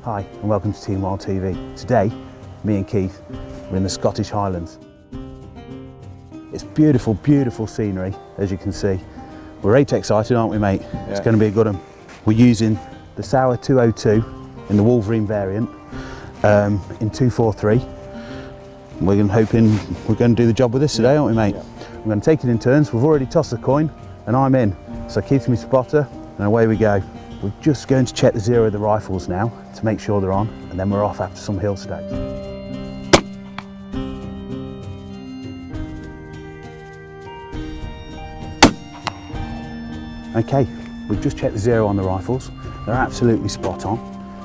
Hi and welcome to Team Wild TV. Today, me and Keith are in the Scottish Highlands. It's beautiful, beautiful scenery, as you can see. We're eight excited, aren't we, mate? Yeah. It's going to be a good one. We're using the Sauer 202 in the Wolverine variant in 243. We're hoping we're going to do the job with this today, aren't we, mate? Yeah. We're going to take it in turns. We've already tossed the coin and I'm in. So Keith's my spotter and away we go. We're just going to check the zero of the rifles now to make sure they're on, and then we're off after some hill stags. Okay, we've just checked the zero on the rifles. They're absolutely spot on.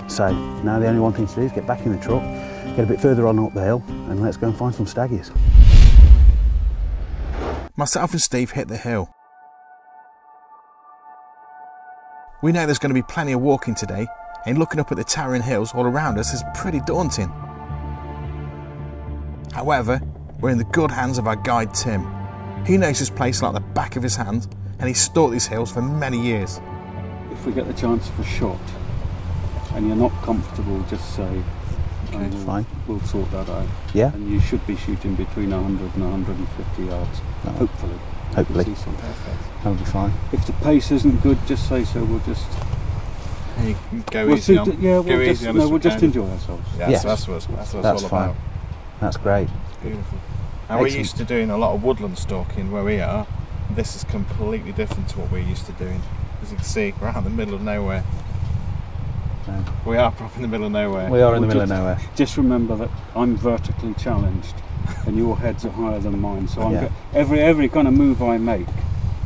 So now the only one thing to do is get back in the truck, get a bit further on up the hill, and let's go and find some staggies. Myself and Steve hit the hill. We know there's going to be plenty of walking today, and looking up at the towering hills all around us is pretty daunting. However, we're in the good hands of our guide Tim. He knows this place like the back of his hand, and he's stalked these hills for many years. If we get the chance of a shot, and you're not comfortable, just say, fine. We'll sort that out. Yeah. And you should be shooting between 100 and 150 yards, hopefully. Hopefully. Perfect. That'll be fine. If the pace isn't good, just say so. We'll just go easy on. Yeah, we'll just enjoy ourselves. Yeah, yes. So that's what it's all fine. about. That's great. Beautiful. Now we're used to doing a lot of woodland stalking where we are. This is completely different to what we're used to doing. As you can see, we're out in the middle of nowhere. No. We are proper in the middle of nowhere. We are in the middle of nowhere. Just remember that I'm vertically challenged and your heads are higher than mine, so every kind of move I make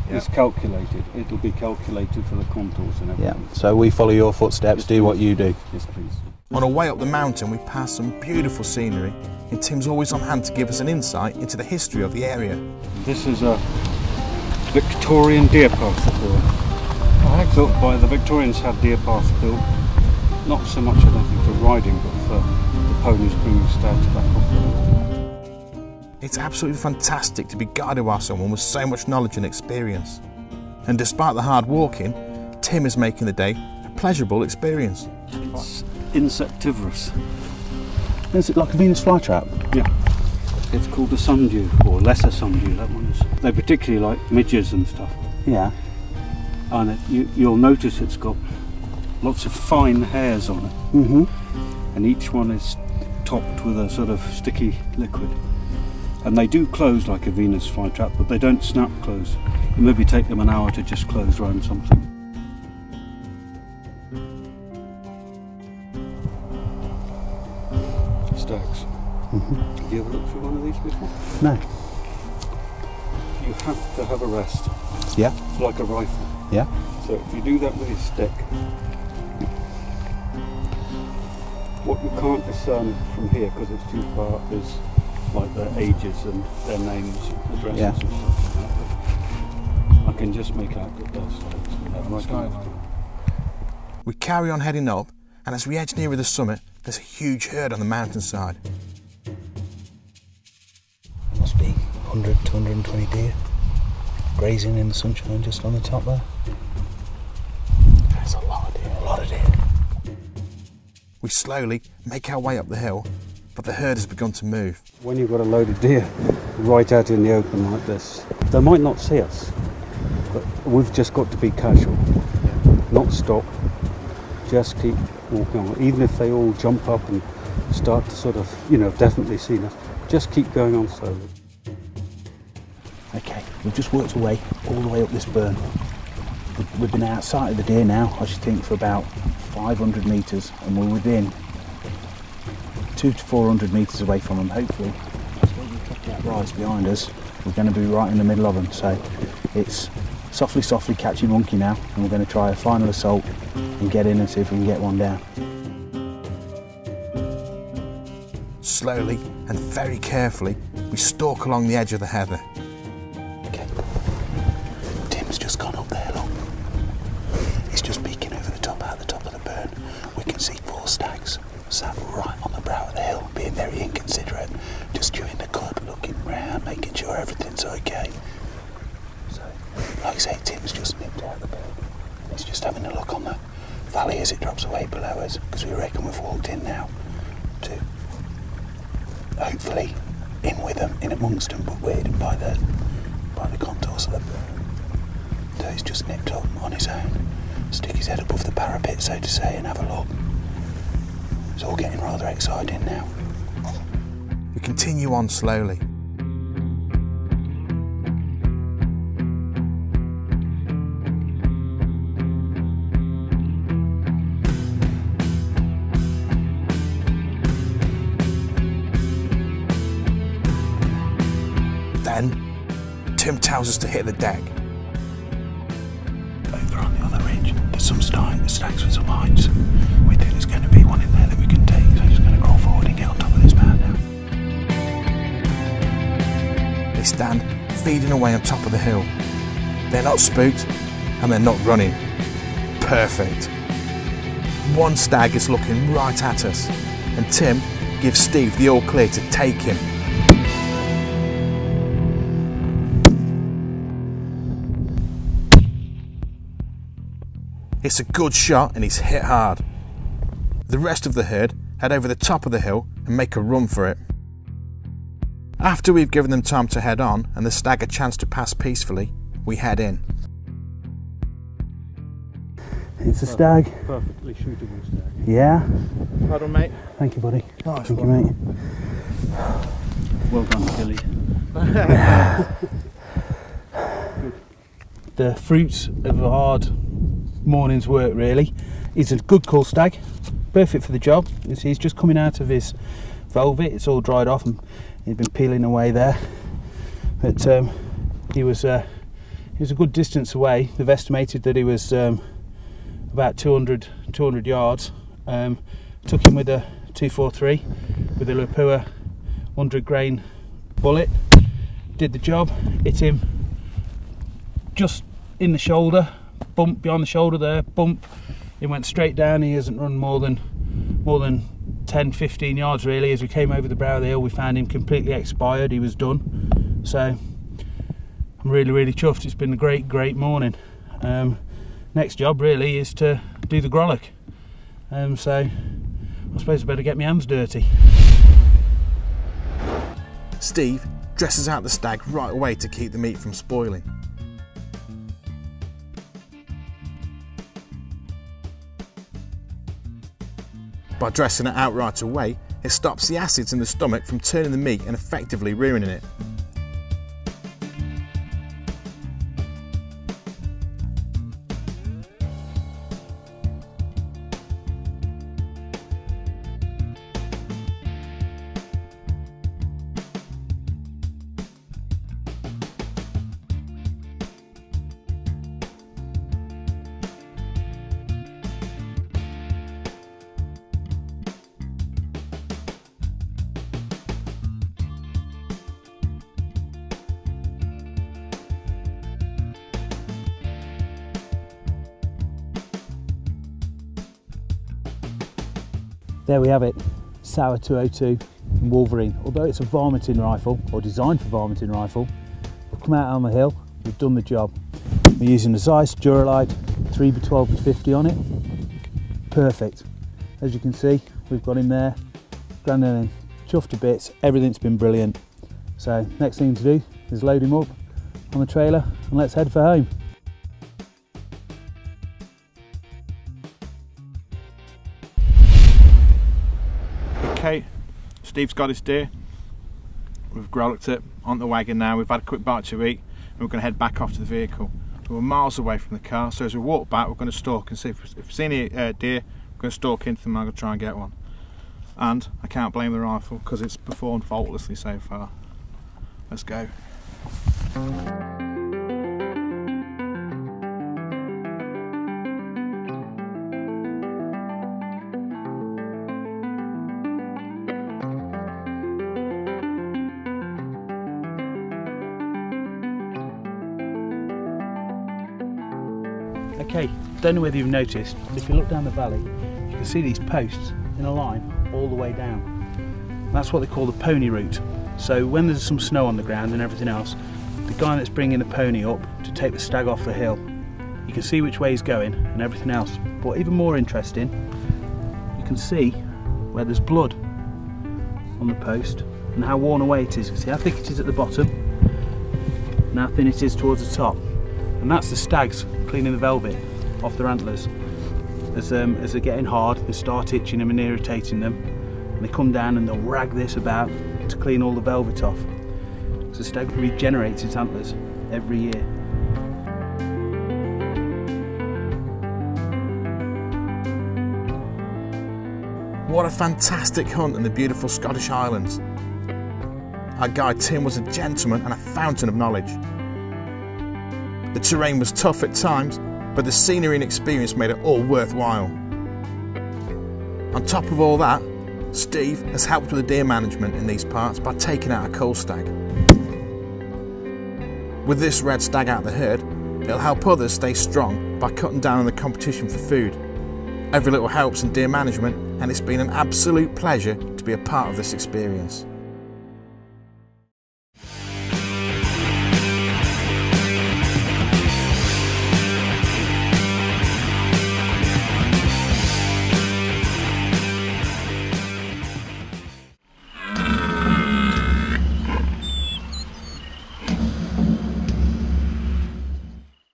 is calculated. It'll be calculated for the contours and everything. Yeah, so we follow your footsteps, do what you do. Yes, please. On our way up the mountain, we pass some beautiful scenery, and Tim's always on hand to give us an insight into the history of the area. This is a Victorian deer path. Built by the Victorians, had deer paths built. Not so much, I don't think, for riding, but for the ponies bringing stags back off the hill. It's absolutely fantastic to be guided by someone with so much knowledge and experience. And despite the hard walking, Tim is making the day a pleasurable experience. It's insectivorous. Is it like a Venus flytrap? Yeah. It's called a sundew, or lesser sundew, that one is. They particularly like midges and stuff. Yeah. And you'll notice it's got lots of fine hairs on it. Mm-hmm. And each one is topped with a sort of sticky liquid. And they do close like a Venus flytrap, but they don't snap close. It maybe take them an hour to just close around something. Stags. Mm-hmm. Have you ever looked through one of these before? No. You have to have a rest. Yeah. It's like a rifle. Yeah. So if you do that with your stick, what you can't discern from here, because it's too far, is like their ages and their names, addresses and stuff like that. I can just make out that they're stags. We carry on heading up, and as we edge nearer the summit, there's a huge herd on the mountainside. Must be 100 to 120 deer grazing in the sunshine just on the top there. That's a lot of deer, a lot of deer. We slowly make our way up the hill, but the herd has begun to move. When you've got a load of deer right out in the open like this, they might not see us, but we've just got to be casual, not stop, just keep walking on. Even if they all jump up and start to sort of, definitely see us, just keep going on slowly. Okay, we've just worked our way all the way up this burn. We've been outside of the deer now, I should think, for about 500 metres, and we're within 200 to 400 metres away from them. Hopefully, as we cut that rise behind us, we're going to be right in the middle of them. So it's softly, softly catchy monkey now, and we're going to try a final assault and get in and see if we can get one down. Slowly and very carefully, we stalk along the edge of the heather. Okay, Tim's just gone up there, look. He's just peeking over the top, out the top of the burn. We can see 4 stags sat right on the brow of the hill, being very inconsiderate, just chewing the cud, looking round, making sure everything's okay. So, like I say, Tim's just nipped out the burn. He's just having a look on the valley as it drops away below us, because we reckon we've walked in now to hopefully in with them, in amongst them, but weirded by the contours of the burn. So he's just nipped up on his own, stick his head above the parapet, so to say, and have a look. It's all getting rather exciting now. We continue on slowly. Then, Tim tells us to hit the deck. Over on the other ridge, there's some stacks with some hinds. We think there's going to be one in there that we can take, so just going to crawl forward and get on top of this mound now. They stand feeding away on top of the hill. They're not spooked and they're not running. Perfect. One stag is looking right at us, and Tim gives Steve the all clear to take him. It's a good shot and he's hit hard. The rest of the herd head over the top of the hill and make a run for it. After we've given them time to head on and the stag a chance to pass peacefully, we head in. It's a stag. Perfectly shootable stag. Yeah. Well done, mate. Thank you, buddy. Nice Thank one. you, mate. Well done, Billy. The fruits of a hard morning's work, really. He's a good cull stag, perfect for the job. He's just coming out of his velvet. It's all dried off and he'd been peeling away there, but he was a good distance away. They've estimated that he was about 200 yards. Took him with a 243 with a Lapua 100 grain bullet. Did the job, hit him just in the shoulder, bump behind the shoulder there, bump. He went straight down. He hasn't run more than 10-15 yards really. As we came over the brow of the hill, we found him completely expired. He was done. So I'm really chuffed. It's been a great morning. Next job really is to do the grollock. So I suppose I better get my hands dirty. Steve dresses out the stag right away to keep the meat from spoiling. By dressing it out right away, it stops the acids in the stomach from turning the meat and effectively ruining it. There we have it, Sauer 202 Wolverine. Although it's a varminting rifle, or designed for varminting rifle, we've come out on the hill, we've done the job. We're using a Zeiss Duralite 3x12x50 on it. Perfect. As you can see, we've got him there, grinding, chuffed to bits, everything's been brilliant. So next thing to do is load him up on the trailer and let's head for home. Okay, Steve's got his deer. We've grollocked it on the wagon now. We've had a quick bite to eat and we're going to head back off to the vehicle. We're miles away from the car, so as we walk back we're going to stalk and see if we see any deer. We're going to stalk into them and I'm going to try and get one. And I can't blame the rifle because it's performed faultlessly so far. Let's go. Okay, don't know whether you've noticed, if you look down the valley, you can see these posts in a line all the way down. That's what they call the pony route. So when there's some snow on the ground and everything else, the guy that's bringing the pony up to take the stag off the hill, you can see which way he's going and everything else. But even more interesting, you can see where there's blood on the post and how worn away it is. See how thick it is at the bottom and how thin it is towards the top. And that's the stags cleaning the velvet off their antlers. As they're getting hard, they start itching them and irritating them, and they come down and they'll rag this about to clean all the velvet off. So the stag regenerates its antlers every year. What a fantastic hunt in the beautiful Scottish Highlands. Our guide Tim was a gentleman and a fountain of knowledge. The terrain was tough at times, but the scenery and experience made it all worthwhile. On top of all that, Steve has helped with the deer management in these parts by taking out a cull stag. With this red stag out of the herd, it'll help others stay strong by cutting down on the competition for food. Every little helps in deer management, and it's been an absolute pleasure to be a part of this experience.